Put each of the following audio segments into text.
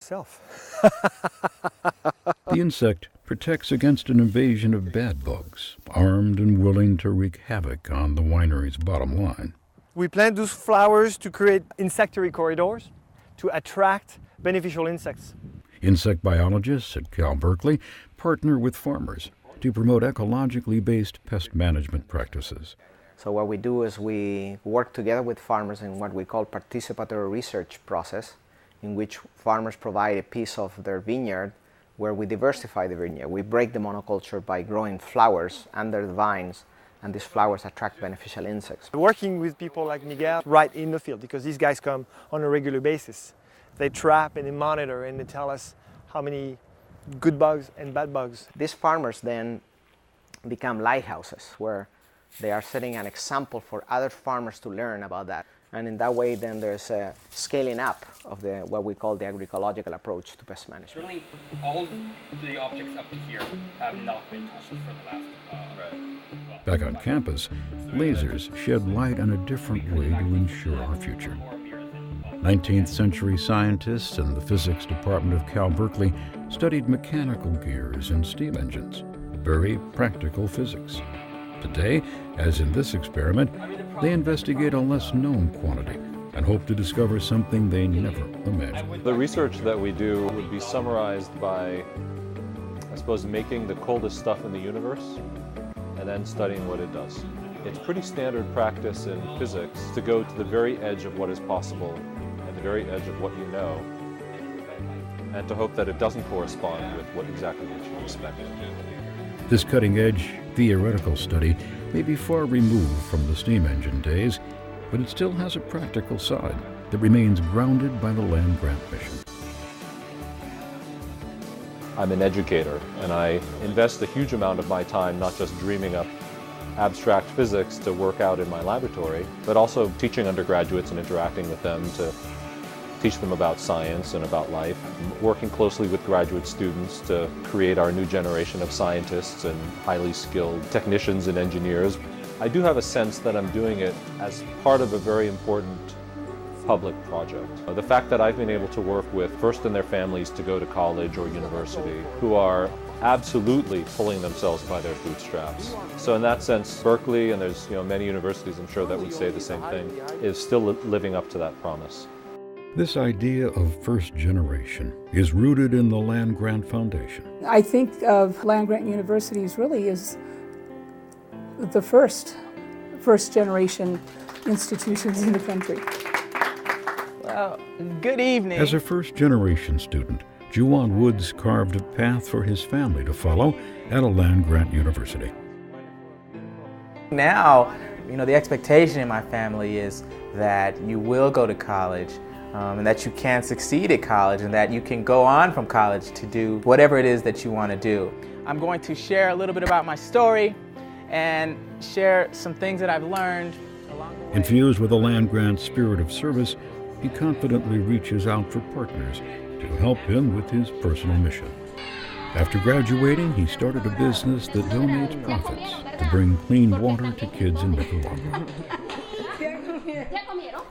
Self. The insect protects against an invasion of bad bugs, armed and willing to wreak havoc on the winery's bottom line. We plant those flowers to create insectary corridors to attract beneficial insects. Insect biologists at Cal Berkeley partner with farmers to promote ecologically based pest management practices. So what we do is we work together with farmers in what we call participatory research process, in which farmers provide a piece of their vineyard where we diversify the vineyard. We break the monoculture by growing flowers under the vines, and these flowers attract beneficial insects. Working with people like Miguel right in the field, because these guys come on a regular basis. They trap and they monitor and they tell us how many good bugs and bad bugs. These farmers then become lighthouses where they are setting an example for other farmers to learn about that. And in that way, then there's a scaling up of what we call the agroecological approach to pest management. Certainly, all of the objects up to here have not been touched for the last. Back on campus, lasers shed light on a different way to ensure our future. 19th century scientists in the physics department of Cal Berkeley studied mechanical gears and steam engines, very practical physics. Today, as in this experiment, they investigate a less known quantity and hope to discover something they never imagined. The research that we do would be summarized by, I suppose, making the coldest stuff in the universe and then studying what it does. It's pretty standard practice in physics to go to the very edge of what is possible and the very edge of what you know, and to hope that it doesn't correspond with exactly what you expect. This cutting-edge theoretical study may be far removed from the steam engine days, but it still has a practical side that remains grounded by the land-grant mission. I'm an educator, and I invest a huge amount of my time not just dreaming up abstract physics to work out in my laboratory, but also teaching undergraduates and interacting with them to teach them about science and about life, working closely with graduate students to create our new generation of scientists and highly skilled technicians and engineers. I do have a sense that I'm doing it as part of a very important public project. The fact that I've been able to work with first and their families to go to college or university who are absolutely pulling themselves by their bootstraps. So in that sense, Berkeley, and there's many universities I'm sure that would say the same thing, is still living up to that promise. This idea of first generation is rooted in the Land Grant Foundation. I think of Land Grant Universities really as the first generation institutions in the country. Well, good evening. As a first generation student, Juwan Woods carved a path for his family to follow at a land grant university. Now, the expectation in my family is that you will go to college, and that you can succeed at college, and that you can go on from college to do whatever it is that you want to do. I'm going to share a little bit about my story and share some things that I've learned along the way. Infused with a land grant spirit of service, he confidently reaches out for partners to help him with his personal mission. After graduating, he started a business that donates profits to bring clean water to kids in Nicaragua.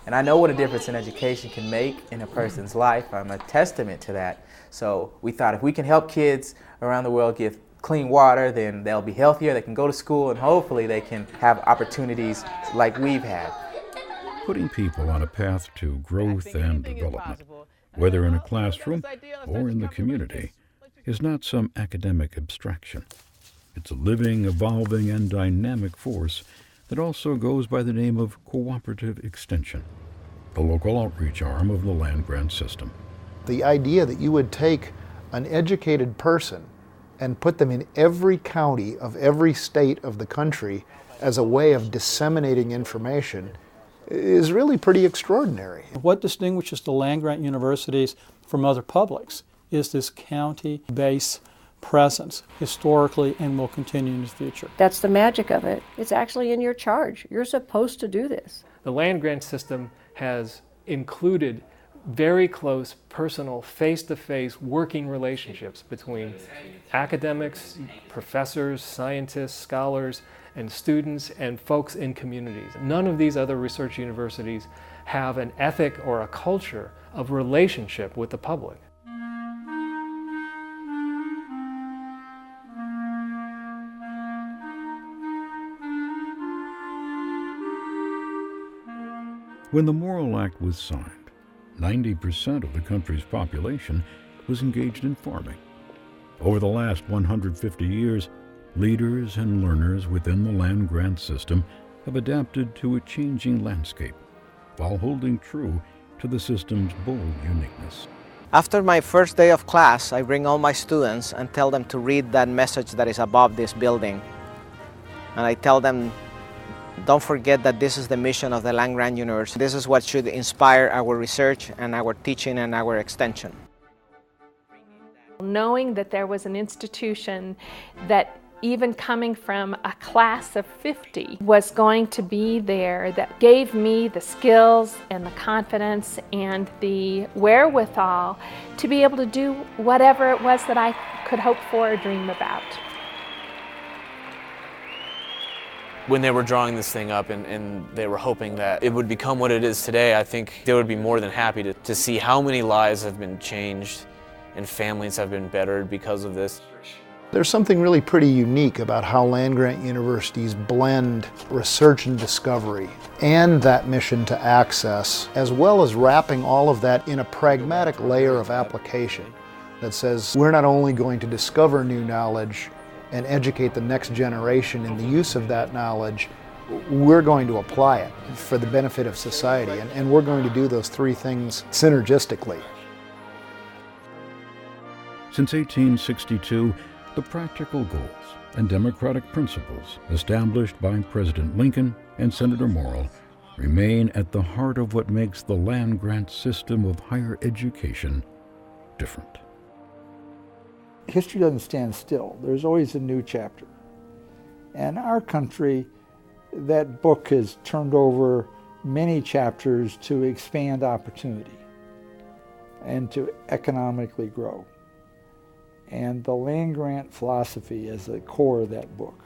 And I know what a difference in education can make in a person's life. I'm a testament to that. So we thought if we can help kids around the world get clean water, then they'll be healthier, they can go to school, and hopefully they can have opportunities like we've had. Putting people on a path to growth and development, whether in a classroom or in the community, is not some academic abstraction. It's a living, evolving, and dynamic force that also goes by the name of Cooperative Extension, the local outreach arm of the land grant system. The idea that you would take an educated person and put them in every county of every state of the country as a way of disseminating information is really pretty extraordinary. What distinguishes the land-grant universities from other publics is this county-based presence historically and will continue in the future. That's the magic of it. It's actually in your charge. You're supposed to do this. The land grant system has included very close, personal, face-to-face working relationships between academics, professors, scientists, scholars, and students and folks in communities. None of these other research universities have an ethic or a culture of relationship with the public. When the Morrill Act was signed, 90% of the country's population was engaged in farming. Over the last 150 years, leaders and learners within the land-grant system have adapted to a changing landscape while holding true to the system's bold uniqueness. After my first day of class, I bring all my students and tell them to read that message that is above this building. And I tell them, don't forget that this is the mission of the land-grant university. This is what should inspire our research and our teaching and our extension. Knowing that there was an institution that even coming from a class of 50 was going to be there, that gave me the skills and the confidence and the wherewithal to be able to do whatever it was that I could hope for or dream about. When they were drawing this thing up and they were hoping that it would become what it is today, I think they would be more than happy to see how many lives have been changed and families have been bettered because of this. There's something really pretty unique about how land-grant universities blend research and discovery and that mission to access, as well as wrapping all of that in a pragmatic layer of application that says we're not only going to discover new knowledge and educate the next generation in the use of that knowledge, we're going to apply it for the benefit of society, and we're going to do those three things synergistically. Since 1862, the practical goals and democratic principles established by President Lincoln and Senator Morrill remain at the heart of what makes the land-grant system of higher education different. History doesn't stand still. There's always a new chapter. And our country, that book has turned over many chapters to expand opportunity and to economically grow. And the land-grant philosophy is the core of that book.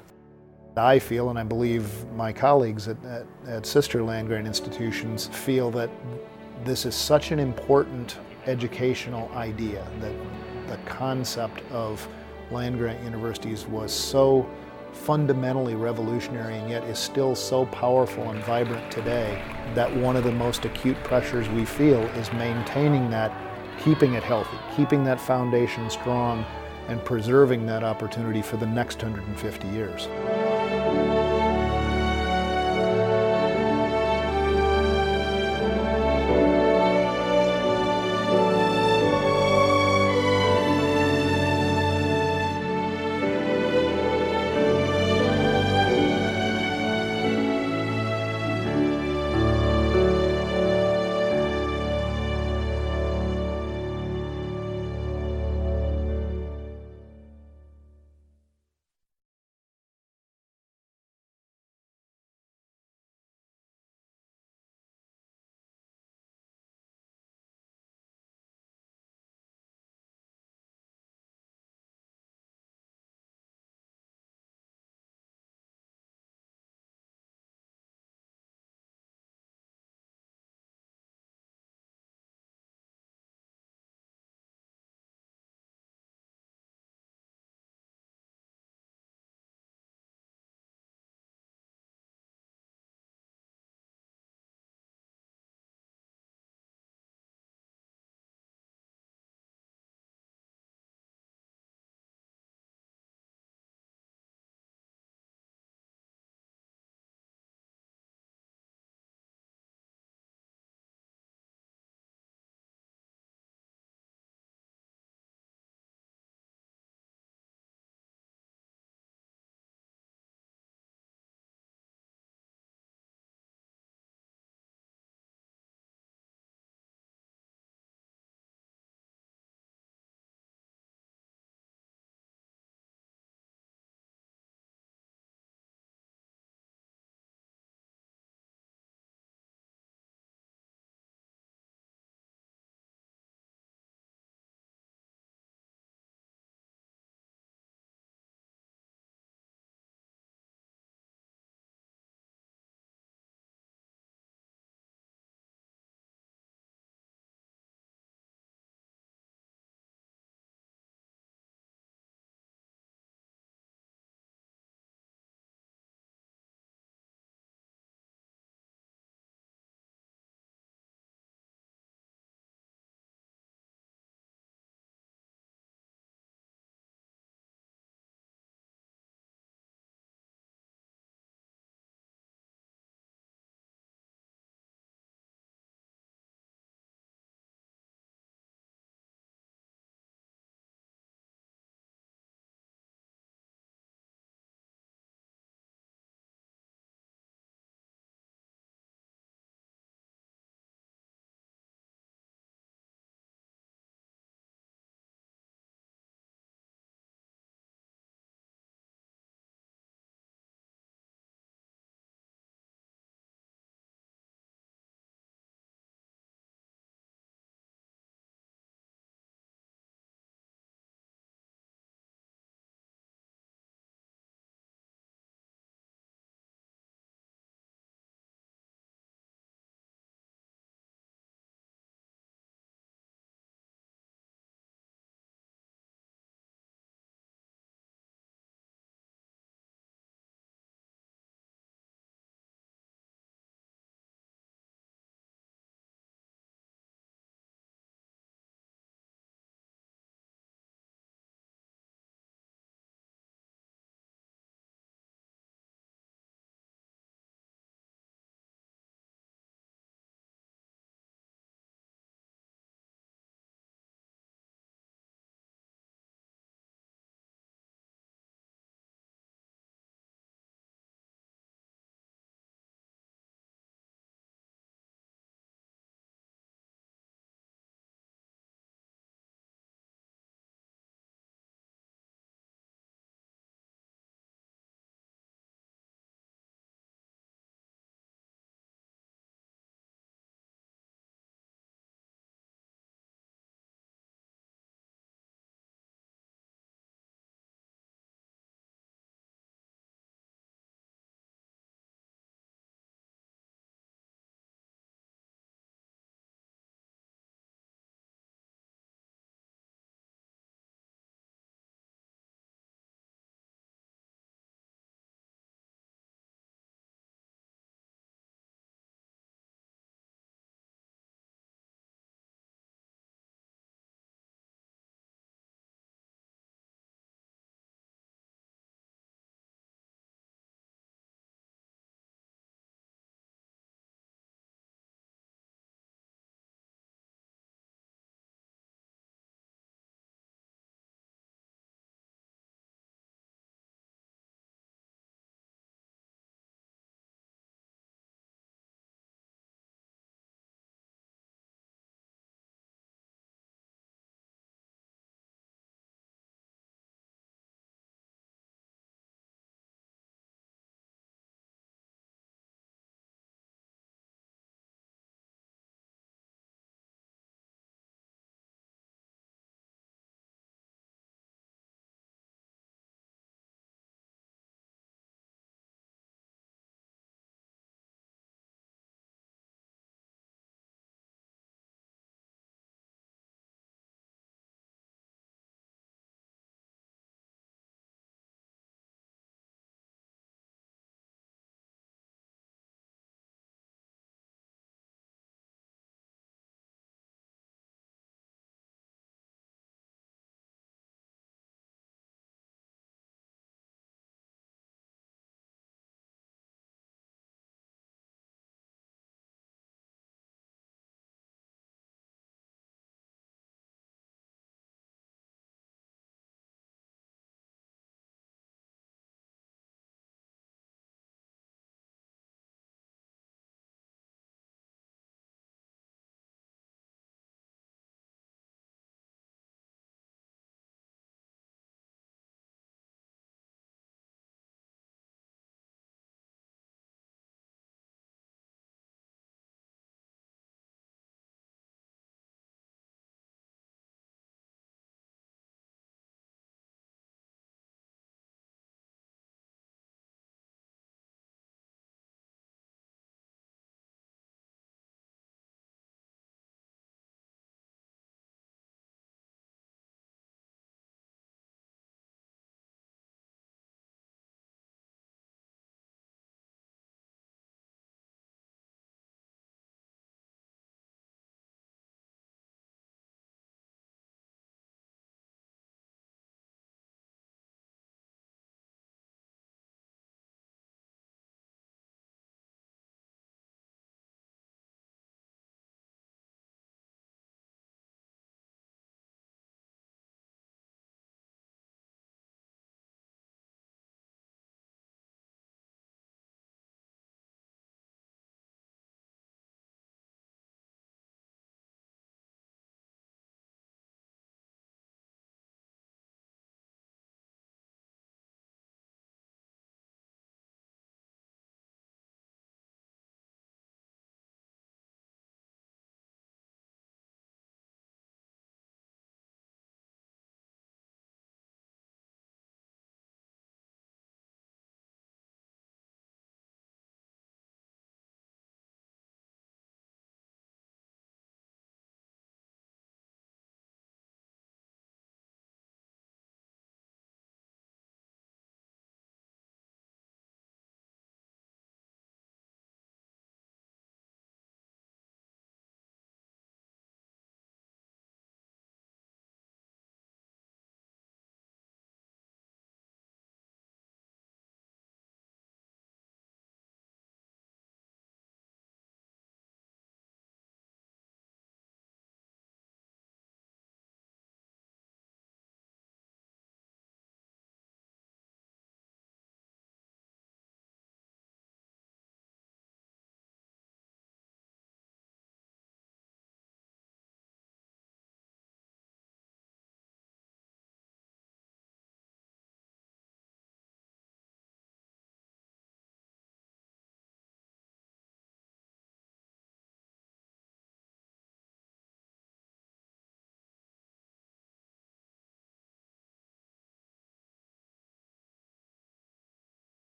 I feel, and I believe my colleagues at sister land-grant institutions feel, that this is such an important educational idea, that the concept of land-grant universities was so fundamentally revolutionary and yet is still so powerful and vibrant today, that one of the most acute pressures we feel is maintaining that, keeping it healthy, keeping that foundation strong, and preserving that opportunity for the next 150 years.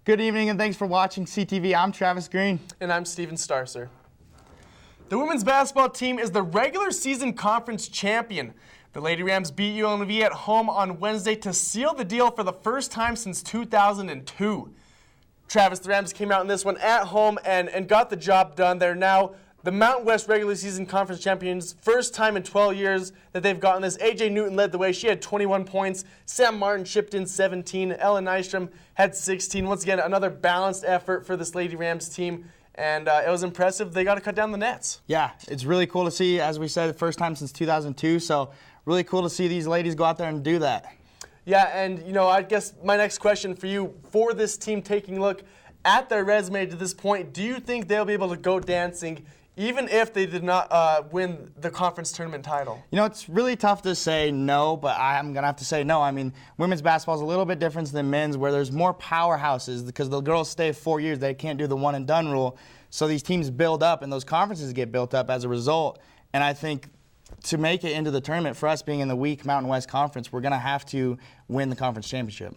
Good evening and thanks for watching CTV. I'm Travis Green. And I'm Steven Starcer. The women's basketball team is the regular season conference champion. The Lady Rams beat UNLV at home on Wednesday to seal the deal for the first time since 2002. Travis, the Rams came out in this one at home and got the job done. They're now the Mountain West regular season conference champions, first time in 12 years that they've gotten this. AJ Newton led the way. She had 21 points. Sam Martin chipped in 17. Ellen Nystrom had 16. Once again, another balanced effort for this Lady Rams team. And it was impressive. They got to cut down the nets. Yeah, it's really cool to see, as we said, the first time since 2002. So really cool to see these ladies go out there and do that. Yeah, and you know, I guess my next question for you, for this team taking a look at their resume to this point, do you think they'll be able to go dancing even if they did not win the conference tournament title? You know, it's really tough to say no, but I'm going to have to say no. I mean, women's basketball is a little bit different than men's, where there's more powerhouses because the girls stay 4 years. They can't do the one and done rule. So these teams build up and those conferences get built up as a result. And I think to make it into the tournament, for us being in the weak Mountain West Conference, we're going to have to win the conference championship.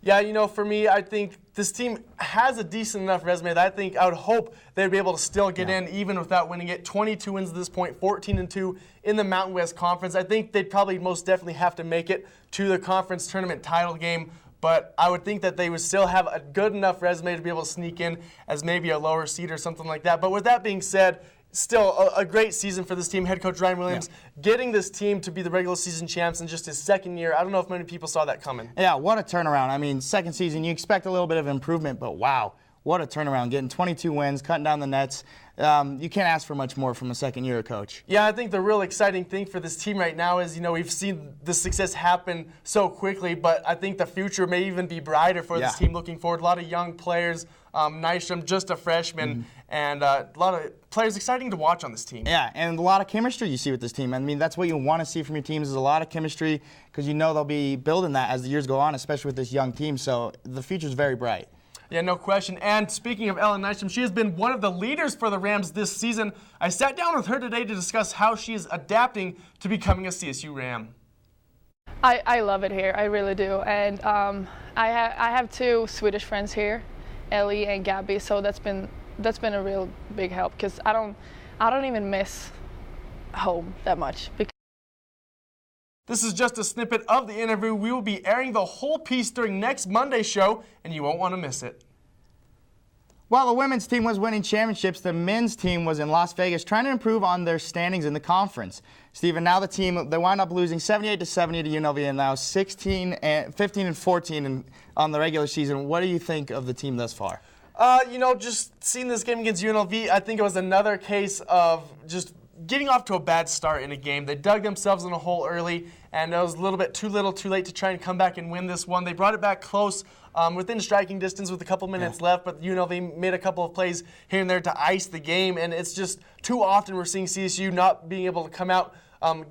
Yeah, you know, for me, I think this team has a decent enough resume that I would hope they'd be able to still get in even without winning it. 22 wins at this point, 14-2 in the Mountain West Conference. I think they'd probably most definitely have to make it to the conference tournament title game, but I would think that they would still have a good enough resume to be able to sneak in as maybe a lower seed or something like that. But with that being said, still a great season for this team. Head coach Ryan Williams getting this team to be the regular season champs in just his second year. I don't know if many people saw that coming. Yeah, what a turnaround. I mean, second season, you expect a little bit of improvement, but wow, what a turnaround. Getting 22 wins, cutting down the nets. You can't ask for much more from a second-year coach. Yeah, I think the real exciting thing for this team right now is, you know, we've seen the success happen so quickly, but I think the future may even be brighter for this team looking forward. A lot of young players, Nystrom, just a freshman, and a lot of players exciting to watch on this team. Yeah, and a lot of chemistry you see with this team. I mean, that's what you want to see from your teams is a lot of chemistry because you know they'll be building that as the years go on, especially with this young team. So the future's very bright. Yeah, no question. And speaking of Ellen Nystrom, she has been one of the leaders for the Rams this season. I sat down with her today to discuss how she is adapting to becoming a CSU Ram. I love it here, I really do. And I have two Swedish friends here, Ellie and Gabby, so that's been a real big help because I don't even miss home that much. This is just a snippet of the interview. We will be airing the whole piece during next Monday's show, and you won't want to miss it. While the women's team was winning championships, the men's team was in Las Vegas trying to improve on their standings in the conference. Steven, now the team, they wound up losing 78-70 to UNLV and now 15-14 on the regular season. What do you think of the team thus far? You know, just seeing this game against UNLV, I think it was another case of just getting off to a bad start in a game. They dug themselves in a hole early, and it was a little bit too little too late to try and come back and win this one. They brought it back close within striking distance with a couple minutes left, but UNLV made a couple of plays here and there to ice the game, and it's just too often we're seeing CSU not being able to come out,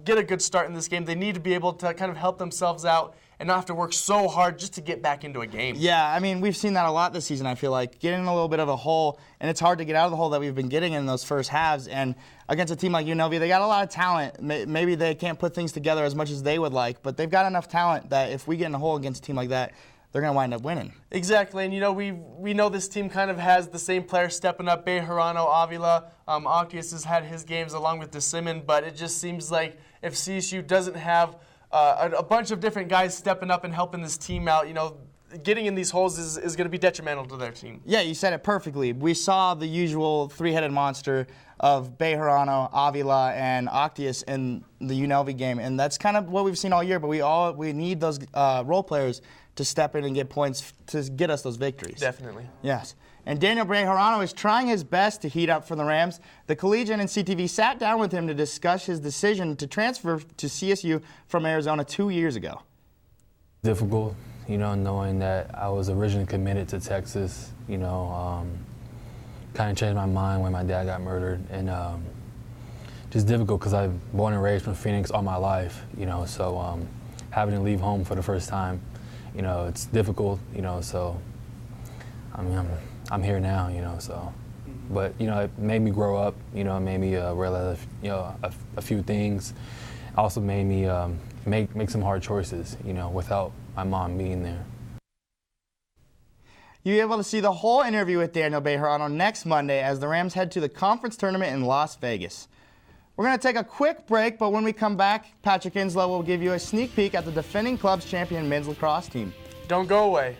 get a good start in this game. They need to be able to kind of help themselves out and not have to work so hard just to get back into a game. Yeah, I mean, we've seen that a lot this season, I feel like. Getting in a little bit of a hole, and it's hard to get out of the hole that we've been getting in those first halves. And against a team like UNLV, they got a lot of talent. Maybe they can't put things together as much as they would like, but they've got enough talent that if we get in a hole against a team like that, they're going to wind up winning. Exactly, and you know, we know this team kind of has the same players stepping up. Bejarano, Avila, Octius has had his games along with DeSimon, but it just seems like if CSU doesn't have a bunch of different guys stepping up and helping this team out, you know, getting in these holes is going to be detrimental to their team. Yeah, you said it perfectly. We saw the usual three-headed monster of Bejarano, Avila, and Octius in the UNLV game, and that's kind of what we've seen all year, but we need those role players to step in and get points to get us those victories. Definitely. Yes. And Daniel Bejarano is trying his best to heat up for the Rams. The Collegian and CTV sat down with him to discuss his decision to transfer to CSU from Arizona 2 years ago. Difficult, you know, knowing that I was originally committed to Texas, you know, kind of changed my mind when my dad got murdered, and just difficult because I've born and raised from Phoenix all my life, you know, so having to leave home for the first time, you know, it's difficult, you know, so I mean, I'm here now, you know, so. But, you know, it made me grow up, you know, it made me realize, you know, a few things. Also made me make some hard choices, you know, without my mom being there. You'll be able to see the whole interview with Daniel Behar on next Monday as the Rams head to the conference tournament in Las Vegas. We're going to take a quick break, but when we come back, Patrick Inslow will give you a sneak peek at the defending club's champion men's lacrosse team. Don't go away.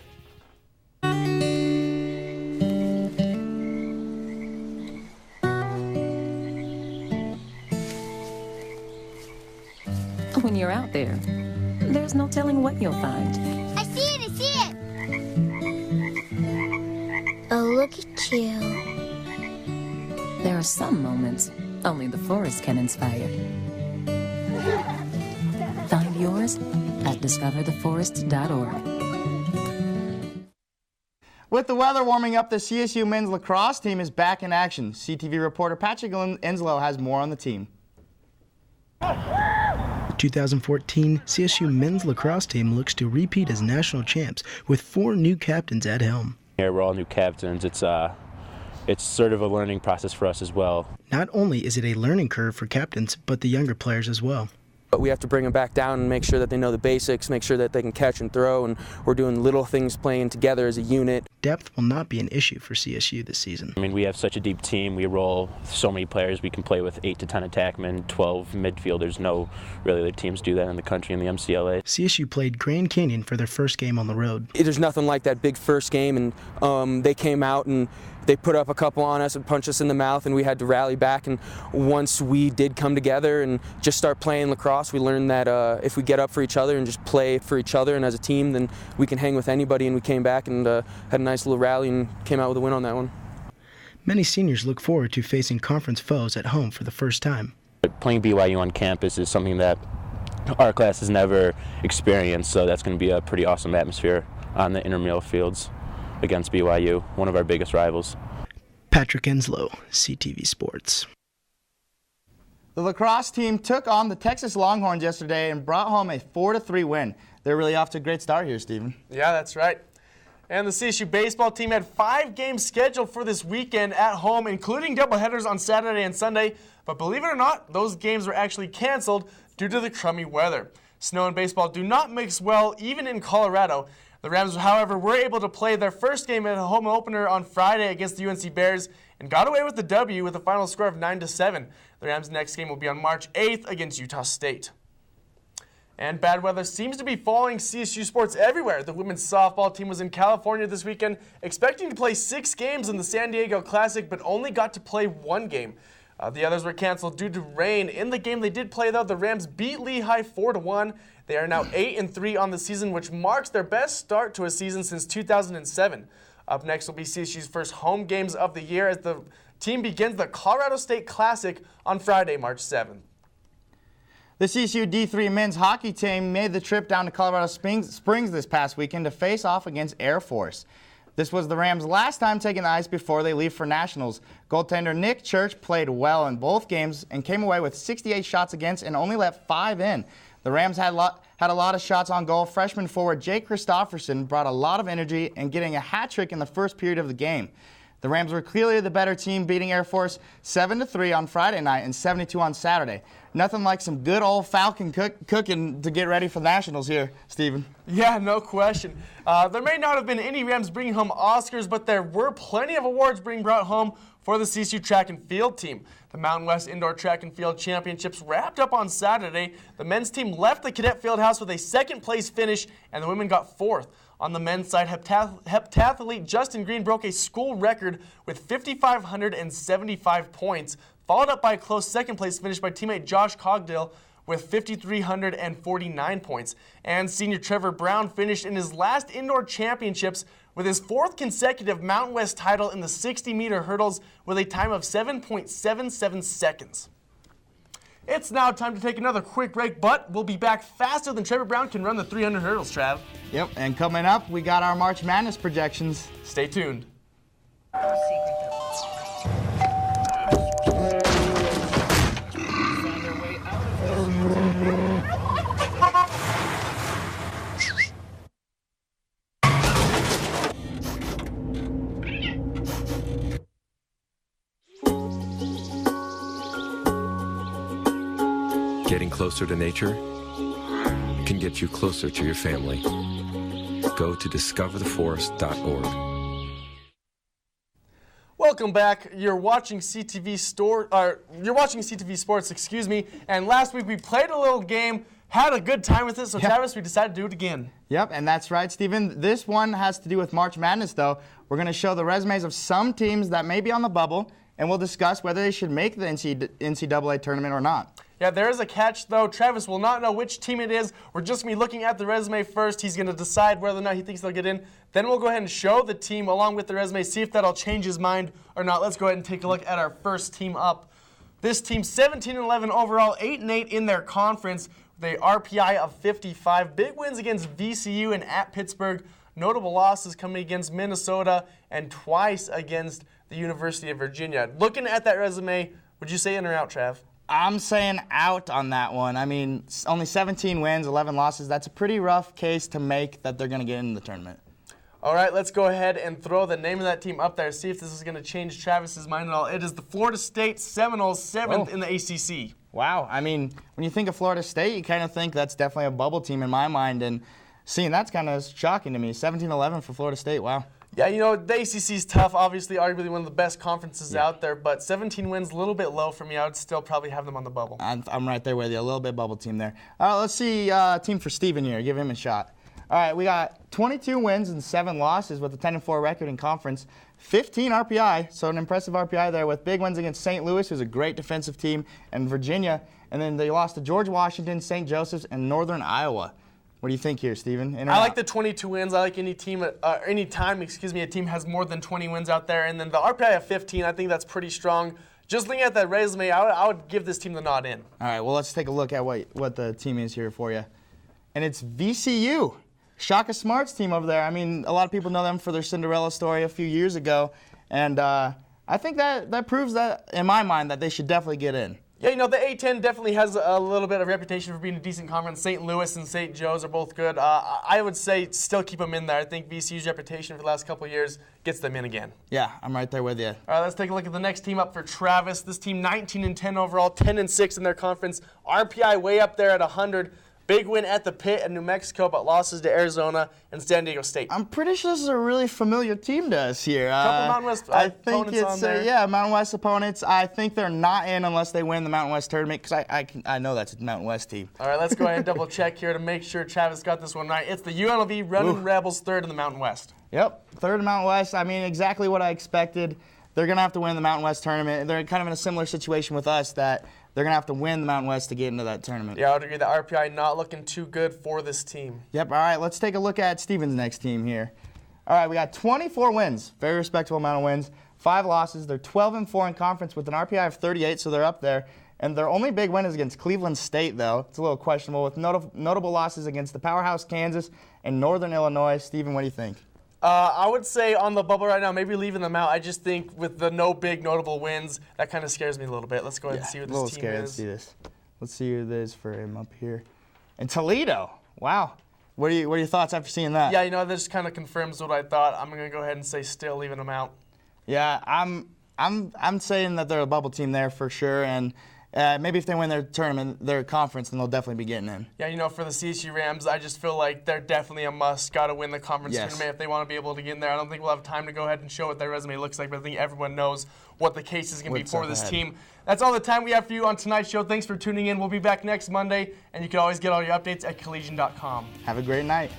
When you're out there, there's no telling what you'll find. I see it! I see it! Oh, look at you. There are some moments only the forest can inspire. Find yours at discovertheforest.org. With the weather warming up, the CSU men's lacrosse team is back in action. CTV reporter Patrick Inslow has more on the team. 2014 CSU men's lacrosse team looks to repeat as national champs with 4 new captains at helm. Yeah, we're all new captains. It's sort of a learning process for us as well. Not only is it a learning curve for captains, but the younger players as well. But we have to bring them back down and make sure that they know the basics, make sure that they can catch and throw, and we're doing little things playing together as a unit. Depth will not be an issue for CSU this season. I mean, we have such a deep team. We roll so many players. We can play with 8 to 10 attackmen, 12 midfielders. No really other teams do that in the country in the MCLA. CSU played Grand Canyon for their first game on the road. There's nothing like that big first game, and they came out and they put up a couple on us and punched us in the mouth, and we had to rally back. And once we did come together and just start playing lacrosse, we learned that if we get up for each other and just play for each other and as a team, then we can hang with anybody. And we came back and had a nice little rally and came out with a win on that one. Many seniors look forward to facing conference foes at home for the first time. Playing BYU on campus is something that our class has never experienced, so that's going to be a pretty awesome atmosphere on the intramural fields against BYU, one of our biggest rivals. Patrick Inslow, CTV Sports. The lacrosse team took on the Texas Longhorns yesterday and brought home a 4-3 win. They're really off to a great start here, Stephen. Yeah, that's right. And the CSU baseball team had 5 games scheduled for this weekend at home, including doubleheaders on Saturday and Sunday. But believe it or not, those games were actually canceled due to the crummy weather. Snow and baseball do not mix well, even in Colorado. The Rams, however, were able to play their first game at a home opener on Friday against the UNC Bears and got away with the W with a final score of 9-7. The Rams' next game will be on March 8th against Utah State. And bad weather seems to be following CSU sports everywhere. The women's softball team was in California this weekend, expecting to play 6 games in the San Diego Classic, but only got to play 1 game. The others were canceled due to rain. In the game they did play, though, the Rams beat Lehigh 4-1. They are now 8-3 on the season, which marks their best start to a season since 2007. Up next will be CSU's first home games of the year as the team begins the Colorado State Classic on Friday, March 7th. The CSU D3 men's hockey team made the trip down to Colorado Springs this past weekend to face off against Air Force. This was the Rams' last time taking the ice before they leave for nationals. Goaltender Nick Church played well in both games and came away with 68 shots against and only let 5 in. The Rams had a lot of shots on goal. Freshman forward Jake Christopherson brought a lot of energy and getting a hat trick in the first period of the game. The Rams were clearly the better team, beating Air Force 7-3 on Friday night and 72 on Saturday. Nothing like some good old Falcon cooking to get ready for nationals here, Stephen. Yeah, no question. There may not have been any Rams bringing home Oscars, but there were plenty of awards being brought home for the CSU track and field team. The Mountain West Indoor Track and Field Championships wrapped up on Saturday. The men's team left the Cadet Fieldhouse with a second-place finish, and the women got 4th. On the men's side, heptathlete Justin Green broke a school record with 5,575 points, followed up by a close second-place finish by teammate Josh Cogdill with 5,349 points. And senior Trevor Brown finished in his last indoor championships with his 4th consecutive Mountain West title in the 60-meter hurdles with a time of 7.77 seconds. It's now time to take another quick break, but we'll be back faster than Trevor Brown can run the 300 hurdles, Trav. Yep, and coming up, we got our March Madness projections. Stay tuned. Getting closer to nature can get you closer to your family. Go to discovertheforest.org. Welcome back. You're watching CTV Sports, excuse me. And last week we played a little game, had a good time with it. So Travis, we decided to do it again. Yep, and that's right, Stephen. This one has to do with March Madness, though. We're going to show the resumes of some teams that may be on the bubble, and we'll discuss whether they should make the NCAA tournament or not. Yeah, there is a catch, though. Travis will not know which team it is. We're just going to be looking at the resume first. He's going to decide whether or not he thinks they'll get in. Then we'll go ahead and show the team along with the resume, see if that'll change his mind or not. Let's go ahead and take a look at our first team up. This team, 17-11 overall, 8-8 in their conference, with a RPI of 55. Big wins against VCU and at Pittsburgh. Notable losses coming against Minnesota and twice against the University of Virginia. Looking at that resume, would you say in or out, Trav? I'm saying out on that one. I mean, only 17 wins, 11 losses. That's a pretty rough case to make that they're going to get in the tournament. All right, let's go ahead and throw the name of that team up there, see if this is going to change Travis's mind at all. It is the Florida State Seminoles, 7th in the ACC. Wow. I mean, when you think of Florida State, you kind of think that's definitely a bubble team in my mind. And seeing that's kind of shocking to me. 17-11 for Florida State. Wow. Yeah, you know, the ACC is tough, obviously, arguably one of the best conferences out there, but 17 wins, a little bit low for me. I would still probably have them on the bubble. I'm right there with you, a little bit bubble team there. All right, let's see team for Steven here. Give him a shot. All right, we got 22 wins and 7 losses with a 10-4 record in conference, 15 RPI, so an impressive RPI there with big wins against St. Louis, who's a great defensive team, and Virginia, and then they lost to George Washington, St. Joseph's, and Northern Iowa. What do you think here, Steven? I like the 22 wins. I like any time a team has more than 20 wins out there. And then the RPI of 15, I think that's pretty strong. Just looking at that resume, I would give this team the nod in. All right, well, let's take a look at what the team is here for you. And it's VCU. Shaka Smart's team over there. I mean, a lot of people know them for their Cinderella story a few years ago. And I think that proves that, in my mind, that they should definitely get in. Yeah, you know, the A-10 definitely has a little bit of reputation for being a decent conference. St. Louis and St. Joe's are both good. I would say still keep them in there. I think VCU's reputation for the last couple of years gets them in again. Yeah, I'm right there with you. All right, let's take a look at the next team up for Travis. This team 19-10 overall, 10-6 in their conference. RPI way up there at 100. Big win at the Pit in New Mexico, but losses to Arizona and San Diego State. I'm pretty sure this is a really familiar team to us here. Couple Mountain West opponents on there. Yeah, Mountain West opponents. I think they're not in unless they win the Mountain West tournament because I know that's a Mountain West team. All right, let's go ahead and double check here to make sure Travis got this one right. It's the UNLV Running Rebels, 3rd in the Mountain West. Yep, 3rd in the Mountain West. I mean, exactly what I expected. They're going to have to win the Mountain West tournament. They're kind of in a similar situation with us that they're going to have to win the Mountain West to get into that tournament. Yeah, I would agree. The RPI not looking too good for this team. Yep, all right, let's take a look at Steven's next team here. All right, we got 24 wins, very respectable amount of wins, 5 losses. They're 12-4 in conference with an RPI of 38, so they're up there. And their only big win is against Cleveland State, though. It's a little questionable with notable losses against the powerhouse Kansas and Northern Illinois. Steven, what do you think? I would say on the bubble right now, maybe leaving them out. I just think with the no big notable wins, that kind of scares me a little bit. Let's go ahead and see what this team is. Let's see this. Let's see who it is for him up here. And Toledo. Wow. What are your thoughts after seeing that? Yeah, you know, this kind of confirms what I thought. I'm going to go ahead and say still leaving them out. Yeah, I'm saying that they're a bubble team there for sure, and maybe if they win their tournament, their conference, then they'll definitely be getting in. Yeah, you know, for the CSU Rams, I just feel like they're definitely a must. Got to win the conference tournament if they want to be able to get in there. I don't think we'll have time to go ahead and show what their resume looks like, but I think everyone knows what the case is going to be for this team. That's all the time we have for you on tonight's show. Thanks for tuning in. We'll be back next Monday, and you can always get all your updates at collegian.com. Have a great night.